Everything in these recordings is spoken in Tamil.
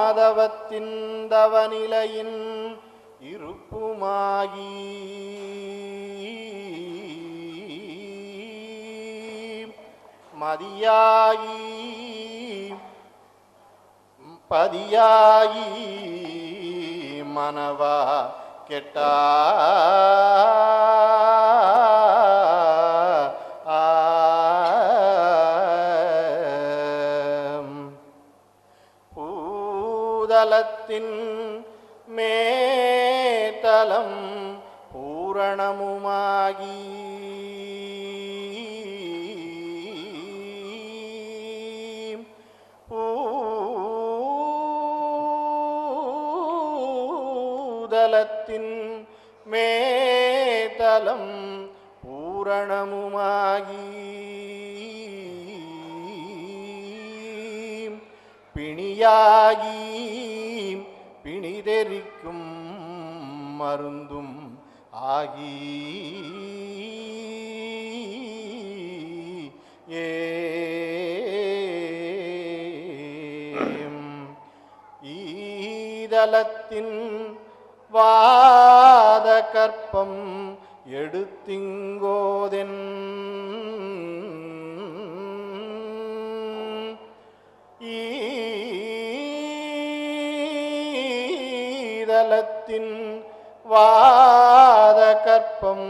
மாதவத்தின் தவநிலையின் இருப்புமாகி மதியாகி பதியாகி மனவா கெட்டா பூதலத்தின் மேதலம் பூரணமுமாகி பூதலத்தின் மேதலம் பூரணமுமாகி பிணியாகி பிணிதெரிக்கும் மருந்தும் ஆகி ஈதலத்தின் வாத கற்பம் எடுத்திங்கோதென் ஈதலத்தின் வாத கற்பம்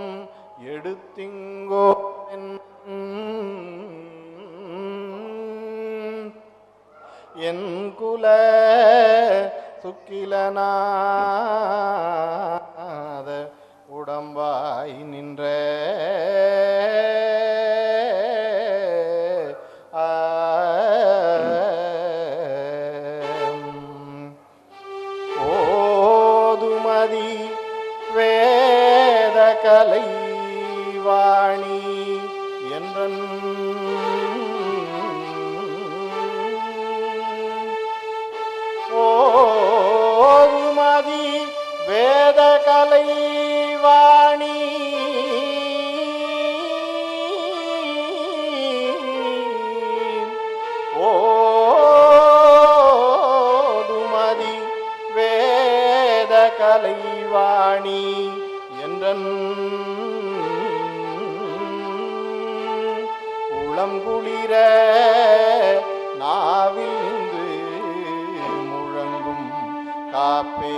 எடுத்திங்கோதென் என் குல சுக்கிலநாத உடம்பாய் நின்ற ஓதுமதி வேத கலை வாணி என்றன் ஓதுமதி வேத கலை வாணி ஓதுமதி வேத கலை வாணி என்றன் உளங்குளிர நாவில் நின்று முழங்கும் காப்பே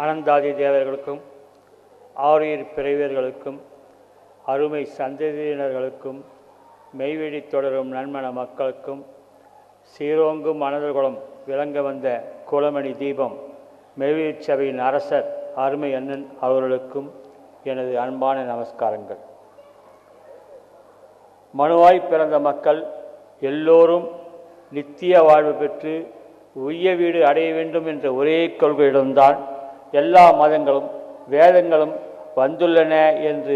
ஆனந்தாதி தேவர்களுக்கும் ஆரியர் பிறவியர்களுக்கும் அருமை சந்ததியினர்களுக்கும் மெய்வெடி தொடரும் நன்மன மக்களுக்கும் சீரோங்கும் மனதர்குலம் விளங்க வந்த குலமணி தீபம் மெய்வெடி சபையின் அரசர் அருமை அண்ணன் அவர்களுக்கும் எனது அன்பான நமஸ்காரங்கள். மனுவாய் பிறந்த மக்கள் எல்லோரும் நித்திய வாழ்வு பெற்று உய்ய வீடு அடைய வேண்டும் என்ற ஒரே கொள்கையிடம்தான் எல்லா மதங்களும் வேதங்களும் வந்துள்ளன என்று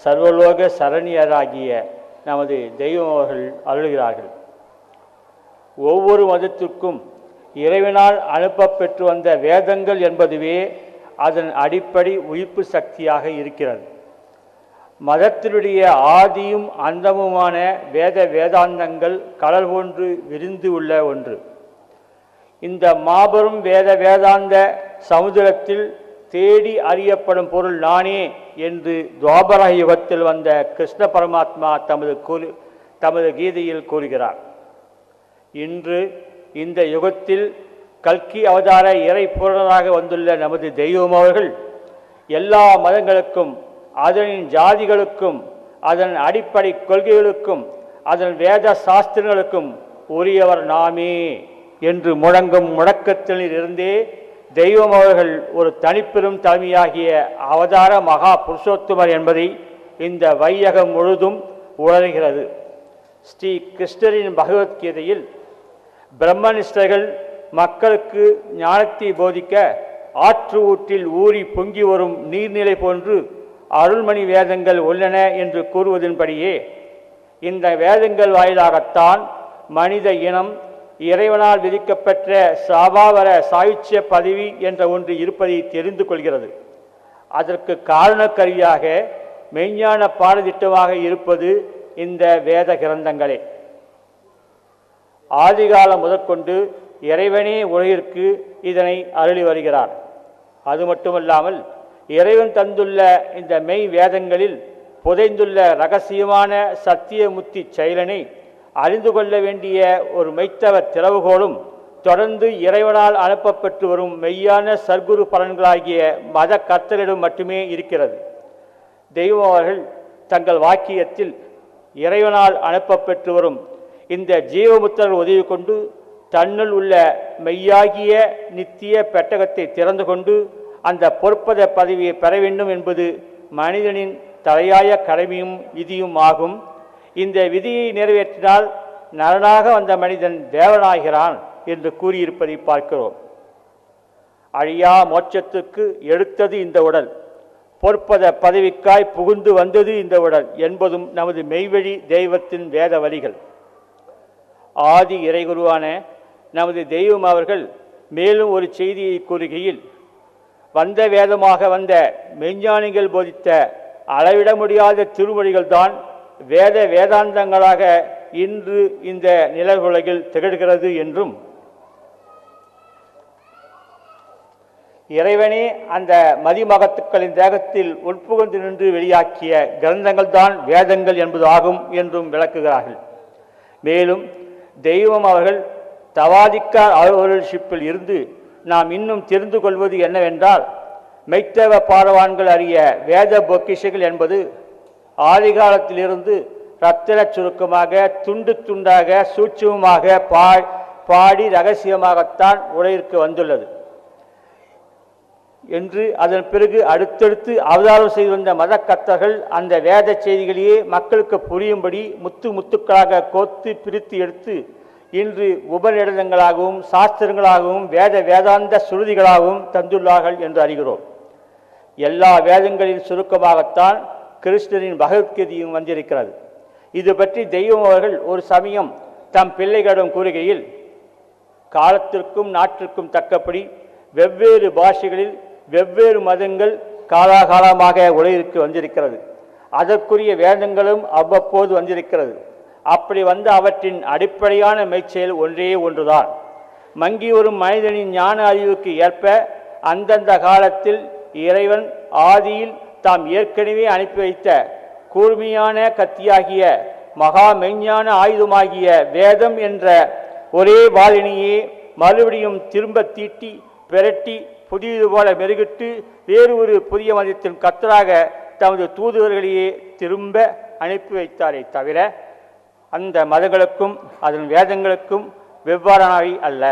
சர்வலோக சரணியராகிய நமது தெய்வம் அவர்கள் அருள்கிறார்கள். ஒவ்வொரு மதத்திற்கும் இறைவனால் அனுப்பப்பெற்று வந்த வேதங்கள் என்பதுவே அதன் அடிப்படை உயிர்ப்பு சக்தியாக இருக்கிறது. மதத்தினுடைய ஆதியும் அந்தமுமான வேதாந்தங்கள் கடல் போன்று விரிந்து உள்ள ஒன்று. இந்த மாபெரும் வேதாந்த சமுதிரத்தில் தேடி அறியப்படும் பொருள் நானே என்று துவாபர யுகத்தில் வந்த கிருஷ்ண பரமாத்மா தமது கீதையில் கூறுகிறார். இன்று இந்த யுகத்தில் கல்கி அவதார இறை பூரணராக வந்துள்ள நமது தெய்வம் அவர்கள் எல்லா மதங்களுக்கும் அதனின் ஜாதிகளுக்கும் அதன் அடிப்படை கொள்கைகளுக்கும் அதன் வேத சாஸ்திரங்களுக்கும் உரியவர் நாமே என்று முழங்கும் முழக்கத்தில் இருந்தே தெய்வம் அவர்கள் ஒரு தனிப்பெரும் தலைமையாகிய அவதார மகா புருஷோத்தமர் என்பதை இந்த வையகம் முழுதும் உணர்கிறது. ஸ்ரீ கிருஷ்ணரின் பகவத்கீதையில் பிரம்மனிஷ்டர்கள் மக்களுக்கு ஞானத்தை போதிக்க ஆற்று ஊற்றில் ஊறி பொங்கி வரும் நீர்நிலை போன்று அருள்மணி வேதங்கள் உள்ளன என்று கூறுவதன்படியே இந்த வேதங்கள் வாயிலாகத்தான் மனித இனம் இறைவனால் விதிக்கப்பெற்ற சாபாவர சாயுச்சிய பதவி என்ற ஒன்று இருப்பதை தெரிந்து கொள்கிறது. அதற்கு காரணக்கருவியாக மெய்ஞான பாடத்திட்டமாக இருப்பது இந்த வேத கிரந்தங்களே. ஆதிகாலம் முதற்கொண்டு இறைவனே உலகிற்கு இதனை அருளி வருகிறார். அது மட்டுமல்லாமல் இறைவன் தந்துள்ள இந்த மெய் வேதங்களில் புதைந்துள்ள இரகசியமான சத்தியமுத்தி செயலனை அறிந்து கொள்ள வேண்டிய ஒரு மெய்த்தவ திறவுகோலும் தொடர்ந்து இறைவனால் அனுப்பப்பட்டு வரும் மெய்யான சர்க்குரு பலன்களாகிய மத கர்த்தரிடம் மட்டுமே இருக்கிறது. தெய்வம் அவர்கள் தங்கள் வாக்கியத்தில் இறைவனால் அனுப்பப்பெற்று வரும் இந்த ஜீவமுத்திரர்கள் உதவி கொண்டு தன்னுள் உள்ள மெய்யாகிய நித்திய பெட்டகத்தை திறந்து கொண்டு அந்த பொற்பத பதவியை பெற வேண்டும் என்பது மனிதனின் தலையாய கடமையும் விதியும் ஆகும். இந்த விதியை நிறைவேற்றினால் நரனாக வந்த மனிதன் தேவனாகிறான் என்று கூறியிருப்பதை பார்க்கிறோம். அழியா மோட்சத்துக்கு எடுத்தது இந்த உடல், பொற்பத பதவிக்காய் புகுந்து வந்தது இந்த உடல் என்பதும் நமது மெய்வழி தெய்வத்தின் வேத வழிகள். ஆதி இறைகுருவான நமது தெய்வம் அவர்கள் மேலும் ஒரு செய்தியை கூறுகையில், வந்த வேதமாக வந்த மெய்ஞானிகள் போதித்த அளவிட முடியாத திருமொழிகள் தான் வேத வேதாந்தங்களாக இன்று இந்த நிலவுலகில் திகழ்கிறது என்றும், இறைவனே அந்த மதிமகத்துக்களின் தேகத்தில் உட்புகுந்து நின்று வெளியாக்கிய கிரந்தங்கள் தான் வேதங்கள் என்பது ஆகும் என்றும் விளக்குகிறார்கள். மேலும் தெய்வம் அவர்கள் தவாதிக்கார் அலுவலர்ஷிப்பில் இருந்து நாம் இன்னும் தெரிந்து கொள்வது என்னவென்றால், மெய்த்தவ பாடவான்கள் அறிய வேத பொக்கிஷங்கள் என்பது ஆதிகாலத்திலிருந்து ரத்தின சுருக்கமாக துண்டு துண்டாக சூட்சமமாக பாடி ரகசியமாகத்தான் உலகிற்கு வந்துள்ளது என்று அதன் பிறகு அடுத்தடுத்து அவதாரம் செய்து வந்த மத கர்த்தர்கள் அந்த வேத செய்திகளையே மக்களுக்கு புரியும்படி முத்து முத்துக்களாக கோத்து பிரித்து எடுத்து இன்று உபநிடதங்களாகவும் சாஸ்திரங்களாகவும் வேதாந்த சுருதிகளாகவும் தந்துள்ளார்கள் என்று அறிகிறோம். எல்லா வேதங்களின் சுருக்கமாகத்தான் கிருஷ்ணரின் பகவத்கீதையும் வந்திருக்கிறது. இது பற்றி தெய்வம் அவர்கள் ஒரு சமயம் தம் பிள்ளைகளிடம் கூறுகையில், காலத்திற்கும் நாட்டிற்கும் தக்கபடி வெவ்வேறு பாஷைகளில் வெவ்வேறு மதங்கள் காலாகாலமாக உலகிற்கு வந்திருக்கிறது. அதற்குரிய வேதங்களும் அவ்வப்போது வந்திருக்கிறது. அப்படி வந்த அவற்றின் அடிப்படையான மெய்ச்செயல் ஒன்றே ஒன்றுதான். மங்கி வரும் மனிதனின் ஞான அறிவுக்கு ஏற்ப அந்தந்த காலத்தில் இறைவன் ஆதியில் தாம் ஏற்கனவே அனுப்பி வைத்த கூர்மையான கத்தியாகிய மகா மெய்ஞான ஆயுதமாகிய வேதம் என்ற ஒரே வாளினையே மறுபடியும் திரும்ப தீட்டி பிரட்டி புதியது போல மெருகிட்டு வேறு ஒரு புதிய மதத்தின் கர்த்தராக தமது தூதுவர்களையே திரும்ப அனுப்பி வைத்தாரே தவிர அந்த மதங்களுக்கும் அதன் வேதங்களுக்கும் வெவ்வேறானவை அல்ல.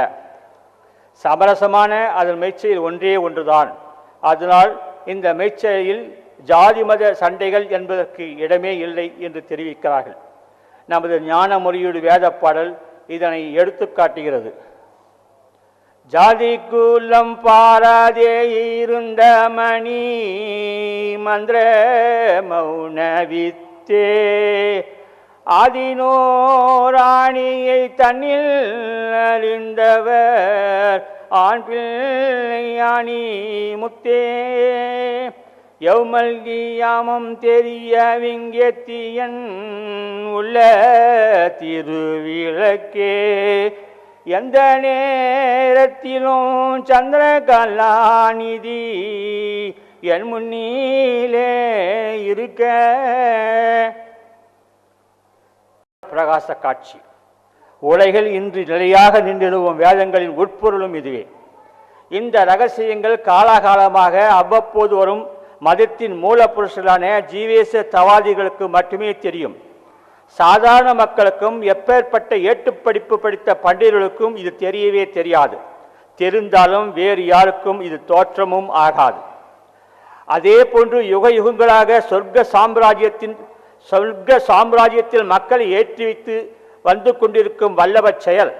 சமரசமான அதன் மெய்ச்செயல் ஒன்றே ஒன்றுதான். அதனால் இந்த மெய்ச்செயலில் ஜாதி மத சண்டைகள் என்பதற்கு இடமே இல்லை என்று தெரிவிக்கிறார்கள். நமது ஞான முறையீடு வேத பாடல் இதனை எடுத்து காட்டுகிறது. ஜாதி குலம் பாராதே இருந்த மணி மந்திர மௌன வித்தே ஆதினோராணியை தன்னில் அறிந்தவர் ஆண் பிள்ளையானி முத்தே யௌமல்கியாமம் தெரிய விங்கேத்தியன் உள்ள திருவிளக்கே எந்த நேரத்திலும் சந்திர கலாநிதி என் முன்னிலே இருக்க. பிரகாச காட்சி உலகில் இன்று நிலையாக நின்றிடுவோம் வேதங்களின் உட்பொருளும் இதுவே. இந்த ரகசியங்கள் காலாகாலமாக அவ்வப்போது வரும் மதத்தின் மூலப்புருஷர்களான ஜீவேச தவாதிகளுக்கு மட்டுமே தெரியும். சாதாரண மக்களுக்கும் எப்பேற்பட்ட ஏட்டுப்படிப்பு படித்த பண்டிதர்களுக்கும் இது தெரியவே தெரியாது. தெரிந்தாலும் வேறு யாருக்கும் இது தோற்றமும் ஆகாது. அதே போன்று யுக யுகங்களாக சொர்க்க சாம்ராஜ்யத்தில் மக்களை ஏற்றி வைத்து வந்து கொண்டிருக்கும் வல்லவ செயல்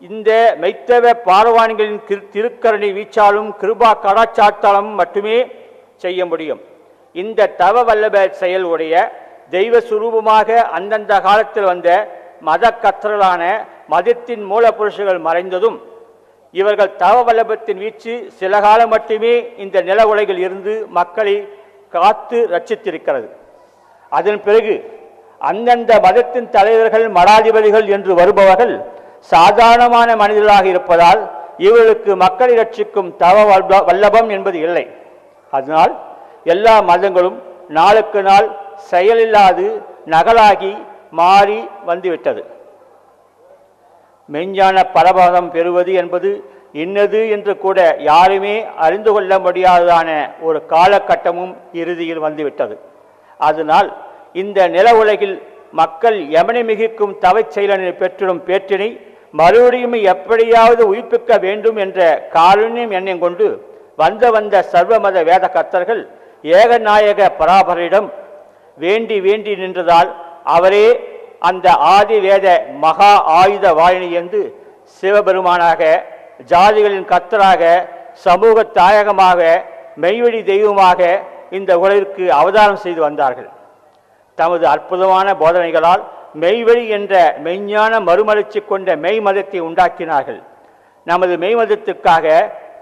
இந்த மெய்த்தவ பார்வான்களின் திருக்கரணை வீச்சாலும் கிருபா கடாச்சாத்தாலும் மட்டுமே செய்ய முடியும். இந்த தவ வல்லப செயல் உடைய தெய்வ சுரூபமாக அந்தந்த காலத்தில் வந்த மத கர்த்தர்களான மதத்தின் மூலப்புருஷர்கள் மறைந்ததும் இவர்கள் தவ வல்லபத்தின் வீச்சு சில காலம் மட்டுமே இந்த நில உலகில் இருந்து மக்களை காத்து ரட்சித்திருக்கிறது. அதன் பிறகு அந்தந்த மதத்தின் தலைவர்கள் மடாதிபதிகள் என்று வருபவர்கள் சாதாரணமான மனிதர்களாக இருப்பதால் இவர்களுக்கு மக்களை ரட்சிக்கும் தவ வல்லபம் என்பது இல்லை. அதனால் எல்லா மதங்களும் நாளுக்கு நாள் செயலில்லாது நகலாகி மாறி வந்துவிட்டது. மெஞ்ஞான பரமபதம் பெறுவது என்பது இன்னது என்று கூட யாருமே அறிந்து கொள்ள முடியாததான ஒரு காலகட்டமும் இறுதியில் வந்துவிட்டது. அதனால் இந்த நில உலகில் மக்கள் எமனை மிகுக்கும் தவச் செயலனை பெற்றிடும் பேற்றினை மறுபடியும் எப்படியாவது உயிர்ப்பிக்க வேண்டும் என்ற காருண்யம் எண்ணம் கொண்டு வந்த சர்வமத வேத கர்த்தர்கள் ஏகநாயக பராபரிடம் வேண்டி வேண்டி நின்றதால் அவரே அந்த ஆதி வேத மகா ஆயுத வாயினி என்று சிவபெருமானாக, ஜாதிகளின் கர்த்தராக, சமூக தாயகமாக, மெய்வழி தெய்வமாக இந்த உலகிற்கு அவதாரம் செய்து வந்தார்கள். தமது அற்புதமான போதனைகளால் மெய்வழி என்ற மெய்ஞான மறுமலர்ச்சி கொண்ட மெய் மதத்தை உண்டாக்கினார்கள். நமது மெய் மதத்திற்காக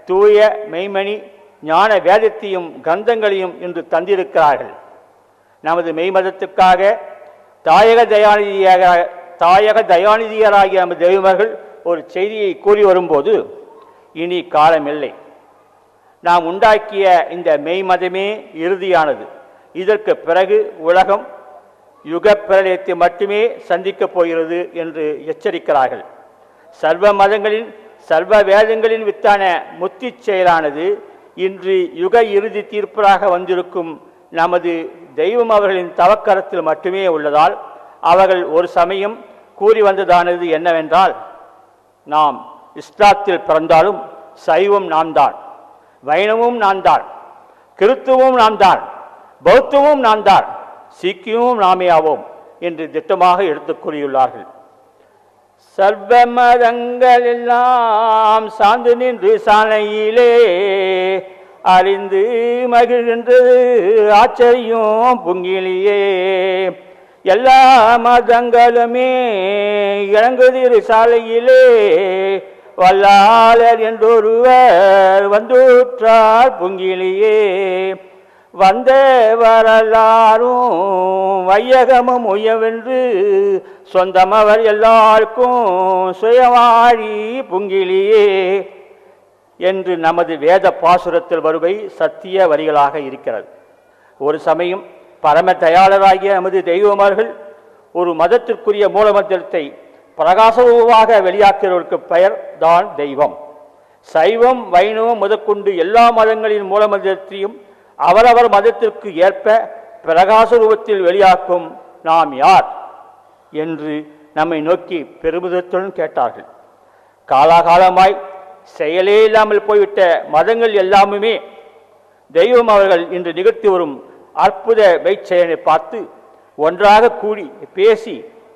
தூய மெய்மணி ஞான வேதத்தையும் கந்தங்களையும் இன்று தந்திருக்கிறார்கள். நமது மெய் மதத்திற்காக தாயக தயாநிதியராகிய நமது தெய்வர்கள் ஒரு செய்தியை கூறி வரும்போது, இனி காலமில்லை, நாம் உண்டாக்கிய இந்த மெய் மதமே இறுதியானது, இதற்கு பிறகு உலகம் யுக பிரளயத்தை மட்டுமே சந்திக்கப் போகிறது என்று எச்சரிக்கிறார்கள். சர்வ மதங்களின் சர்வ வேதங்களின் வித்தான முத்தி செயலானது இன்று யுக இறுதி தீர்ப்பாக வந்திருக்கும் நமது தெய்வம் அவர்களின் தவக்கரத்தில் மட்டுமே உள்ளதால் அவர்கள் ஒரு சமயம் கூறி வந்ததானது என்னவென்றால், நாம் இஸ்லாத்தில் பிறந்தாலும் சைவம் நாம் தான், வைணவமும் நான் தான், கிறித்துவமும் நாம் தான், பௌத்தமும் நான் தான், சீக்கியமும் நாமே ஆவோம் என்று திட்டமாக எடுத்துக் கூறியுள்ளார்கள். சர்வ மதங்கள் எல்லாம் சார்ந்து நின்று சாலையிலே அறிந்து மகிழ்கின்றது ஆச்சரியம் பொங்கிலியே. எல்லா மதங்களுமே இறங்குதிரு சாலையிலே வல்லாளர் என்றொருவர் வந்துற்றார் பொங்கிலியே. வந்த வரலாறும் வையகமும் உயவென்று சொந்தமவர் எல்லாருக்கும் சுயவாழி பொங்கிலியே என்று நமது வேத பாசுரத்தில் வருவை சத்திய வரிகளாக இருக்கிறது. ஒரு சமயம் பரம தயாளராகிய நமது தெய்வமார்கள் ஒரு மதத்திற்குரிய மூலமந்திரத்தை பிரகாசமாக வெளியாக்குவதற்கு பெயர் தான் தெய்வம். சைவம் வைணவம் முதற்கொண்டு எல்லா மதங்களின் மூலமந்திரத்தையும் அவரவர் மதத்திற்கு ஏற்ப பிரகாச ரூபத்தில் வெளியாக்கும் நாம் யார் என்று நம்மை நோக்கி பெருமிதத்துடன் கேட்டார்கள். காலாகாலமாய் செயலே இல்லாமல் போய்விட்ட மதங்கள் எல்லாமுமே தெய்வம் அவர்கள் இன்று நிகழ்த்தி வரும் அற்புத மெய்ச்செயலை பார்த்து ஒன்றாக கூடி பேசி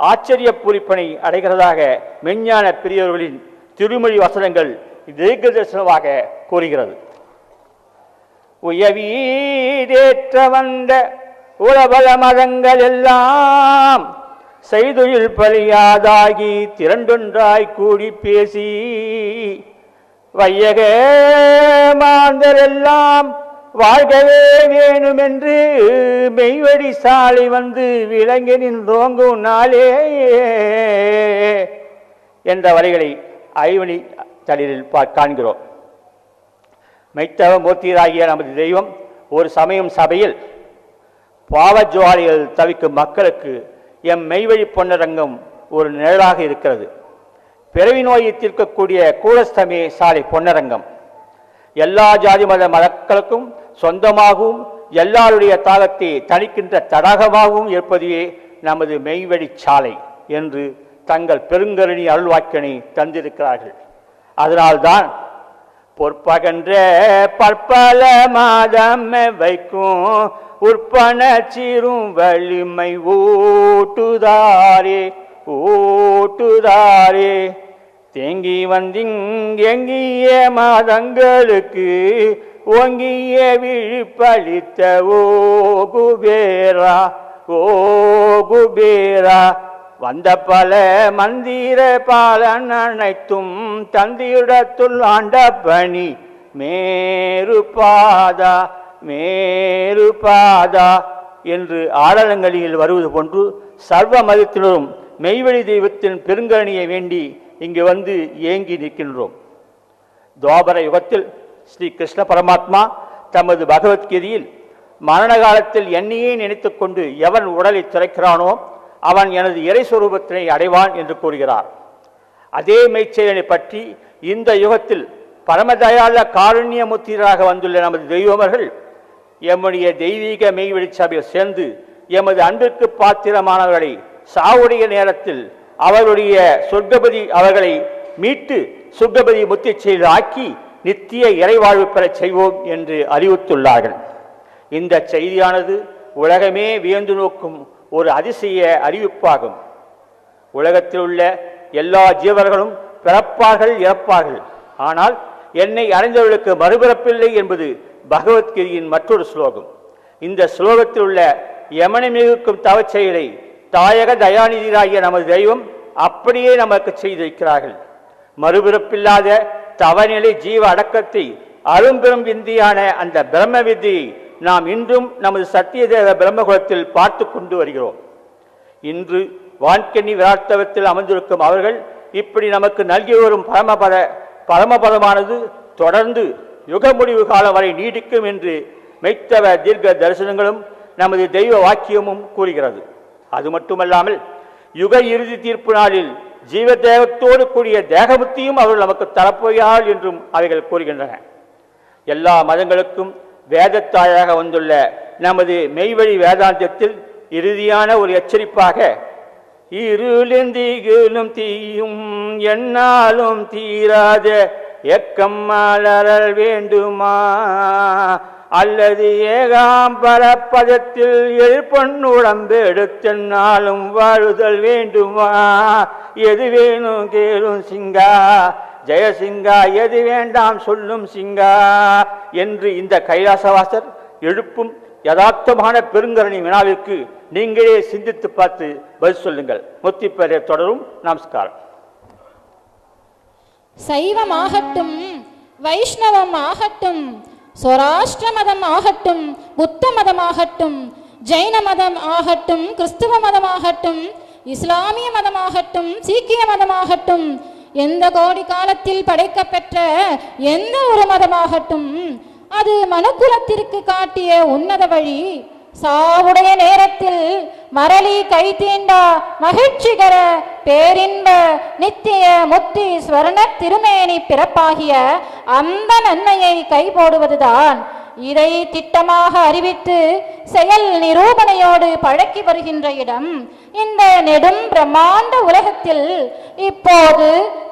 ஆச்சரிய பூரிப்பனை அடைகிறதாக மெஞ்ஞான பெரியவர்களின் திருமொழி வசனங்கள் தீர்க்க தரிசனமாக கூறுகிறது. உயவீரேற்ற வந்த உலபல மதங்கள் எல்லாம் செய்தொழில் பலியாதாகி திரண்டொன்றாய் கூடி பேசி வையக மாந்தரெல்லாம் வாழ்கவே வேணுமென்று மெய்வடி சாலை வந்து விளங்கி நின்றோங்கும் நாளே என்ற வரிகளை ஐவனி தளிரில் காண்கிறோம். மைத்தவ மூர்த்தியராகிய நமது தெய்வம் ஒரு சமயம் சபையில் பாவஜுவாலிகள் தவிக்கும் மக்களுக்கு எம் மெய்வழி பொன்னரங்கம் ஒரு நிழலாக இருக்கிறது. பிறவி நோயை தீர்க்கக்கூடிய கூடஸ்தமே சாலை பொன்னரங்கம் எல்லா ஜாதி மத மக்களுக்கும் சொந்தமாகவும் எல்லாருடைய தாகத்தை தணிக்கின்ற தடாகமாகவும் இருப்பதையே நமது மெய்வழி சாலை என்று தங்கள் பெருங்கருணி அருள்வாக்கினை தந்திருக்கிறார்கள். அதனால்தான் பொற்பகன்ற பற்பல மாதம் வைக்கும் உற்பன சீரும் வலிமை ஓட்டுதாரே ஓட்டுதாரே தேங்கி வந்திங்கெங்கிய மாதங்களுக்கு ஓங்கிய விழிப்பளித்த ஓ குபேரா வந்த பல மந்திர பாலன் அனைத்தும் தந்தியிடத்துள் ஆண்ட பணி மேரு பாதா மேரு பாதா என்று ஆடலங்களில் வருவது போன்று சர்வ மதத்தினரும் மெய்வழி தெய்வத்தின் பெருங்கருணையை வேண்டி இங்கு வந்து ஏங்கி நிற்கின்றோம். துவாபர யுகத்தில் ஸ்ரீ கிருஷ்ண பரமாத்மா தமது பகவத்கீதையில் மரண காலத்தில் என்னையே நினைத்து கொண்டு எவன் உடலை துறைக்கிறானோ அவன் எனது இறைஸ்வரூபத்தினை அடைவான் என்று கூறுகிறார். அதே மெய்ச்செயலை பற்றி இந்த யுகத்தில் பரமதயாள காருண்யமுத்திராக வந்துள்ள நமது தெய்வமர்கள் எம்முடைய தெய்வீக மெய்வழி சபையில் சேர்ந்து எமது அன்பிற்கு பாத்திரமானவர்களை சாவுடைய நேரத்தில் அவருடைய சொர்க்கபதி அவர்களை மீட்டு சொர்க்கபதி முத்தி செய்து ஆக்கி நித்திய இறைவாழ்வு பெறச் செய்வோம் என்று அறிவித்துள்ளார்கள். இந்த செய்தியானது உலகமே வியந்து நோக்கும் ஒரு அதிசய அறிவிப்பாகும். உலகத்தில் உள்ள எல்லா ஜீவர்களும் பிறப்பார்கள் இறப்பார்கள், ஆனால் என்னை அடைந்தவர்களுக்கு மறுபிறப்பில்லை என்பது பகவத்கீதையின் மற்றொரு ஸ்லோகம். இந்த ஸ்லோகத்தில் உள்ள யமனை மிகுக்கும் தவச் செயலை தாயக தயாநிதியாகிய நமது தெய்வம் அப்படியே நமக்கு செய்திருக்கிறார்கள். மறுபிறப்பில்லாத தவநிலை ஜீவ அடக்கத்தை அரும்பெரும் விந்தியான அந்த பிரம்ம வித்தியை நாம் இன்றும் நமது சத்தியதேவ பிரம்மகுலத்தில் பார்த்து கொண்டு வருகிறோம். இன்று வான்கண்ணி விரார்த்தவத்தில் அமர்ந்திருக்கும் அவர்கள் இப்படி நமக்கு நல்கி வரும் பரமபதமானது தொடர்ந்து யுக முடிவு காலம் வரை நீடிக்கும் என்று மெய்த்தவ தீர்க்க தரிசனங்களும் நமது தெய்வ வாக்கியமும் கூறுகிறது. அது மட்டுமல்லாமல் யுக இறுதி தீர்ப்பு நாளில் ஜீவதேவத்தோடு கூடிய தேகமுத்தியும் அவர்கள் நமக்கு தரப்போகிறார்கள் என்றும் அவைகள் கூறுகின்றன. எல்லா மதங்களுக்கும் வேதத்தாயாக வந்துள்ள நமது மெய்வழி வேதாந்தத்தில் இறுதியான ஒரு எச்சரிப்பாக இருளிந்திகளும் தீயும் என்னாலும் தீராத எக்கம் மலரல் வேண்டுமா அல்லது ஏகாம்பர பதத்தில் எழுப்பொன்னுடம்பு எடுத்தென்னாலும் வாழுதல் வேண்டுமா எது வேணும் கேளும் சிங்கா ஜெயசிங்கா எது வேண்டாம் சொல்லும் சிங்கா என்று இந்த கைலாசவாசர் எழுப்பும் யதார்த்தமான பெருங்கரணி வினாவிற்கு நீங்களே சிந்தித்து பார்த்து பதில் சொல்லுங்கள். முத்திப்பேரை தொடரும். நமஸ்காரம். சைவமாகட்டும், வைஷ்ணவம் ஆகட்டும், சௌராஷ்டிர மதம் ஆகட்டும், புத்த மதமாகட்டும், ஜெயின மதம் ஆகட்டும், கிறிஸ்துவ மதமாகட்டும், இஸ்லாமிய மதமாகட்டும், சீக்கிய மதமாகட்டும், எந்த கோடி காலத்தில் படைக்கப்பெற்ற எந்த ஒரு மதமாகட்டும், அது மனுக்குலத்திற்கு காட்டிய உன்னத வழி. சாவுடைய நேரத்தில் மரளி கை தீண்டா மகிழ்ச்சிகர பேரின்ப நித்திய முத்தி ஸ்வர்ண திருமேனி பிறப்பாகிய அந்த நன்மையை கை போடுவதுதான். இதை திட்டமாக அறிவித்து செயல் நிரூபணையோடு பழக்கி வருகின்ற இடம் இந்த நெடும் பிரம்மாண்ட உலகத்தில் இப்போது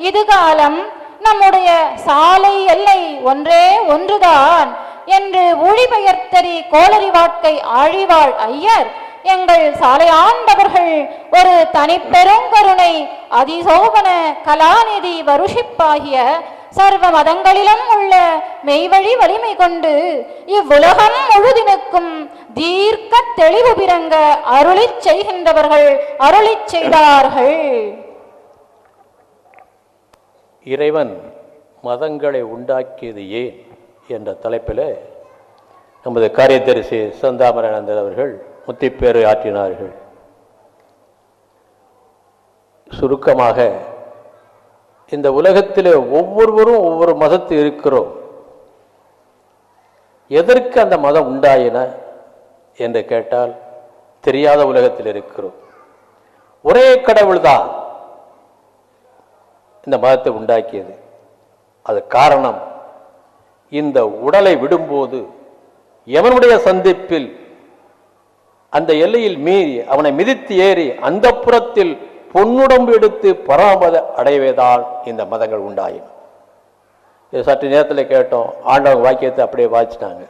இதுகாலம் நம்முடைய சாலை எல்லை ஒன்றே ஒன்றுதான் என்று ஒளிபெயர்த்தறி கோளறி வாழ்க்கை ஆழிவாள் ஐயர் எங்கள் சாலை ஆண்டவர்கள் ஒரு தனிப்பெருங்கருணை அதிசோபன கலாநிதி வருஷிப்பாகிய சர்வ மதங்களிலும் உள்ள மெய்வழி வலிமை கொண்டு இவ்வுலகம் முழுதினுக்கும் தீர்க்க தெளிவு பிறங்க அருளிச் செய்கின்றவர்கள் அருளிச் செய்தார்கள். இறைவன் மதங்களை உண்டாக்கியது ஏன் என்ற தலைப்பில் நமது காரியதரிசி சந்தாமரானந்தர் அவர்கள் முத்திப்பேறு ஆற்றினார்கள். சுருக்கமாக இந்த உலகத்தில் ஒவ்வொருவரும் ஒவ்வொரு மதத்தில் இருக்கிறோம். எதற்கு அந்த மதம் உண்டாயின என்று கேட்டால் தெரியாத உலகத்தில் இருக்கிறோம். ஒரே கடவுள்தான் இந்த மதத்தை உண்டாக்கியது. அது காரணம், இந்த உடலை விடும்போது எவனுடைய சந்திப்பில் அந்த எல்லையில் மீறி அவனை மிதித்து ஏறி அந்த புறத்தில் பொன்னுடம்பு எடுத்து பராமத அடையவேதான் இந்த மதங்கள் உண்டாயின. இது சற்று நேரத்தில் கேட்டோம். ஆண்டவங்க வாக்கியத்தை அப்படியே வாசிட்டாங்க.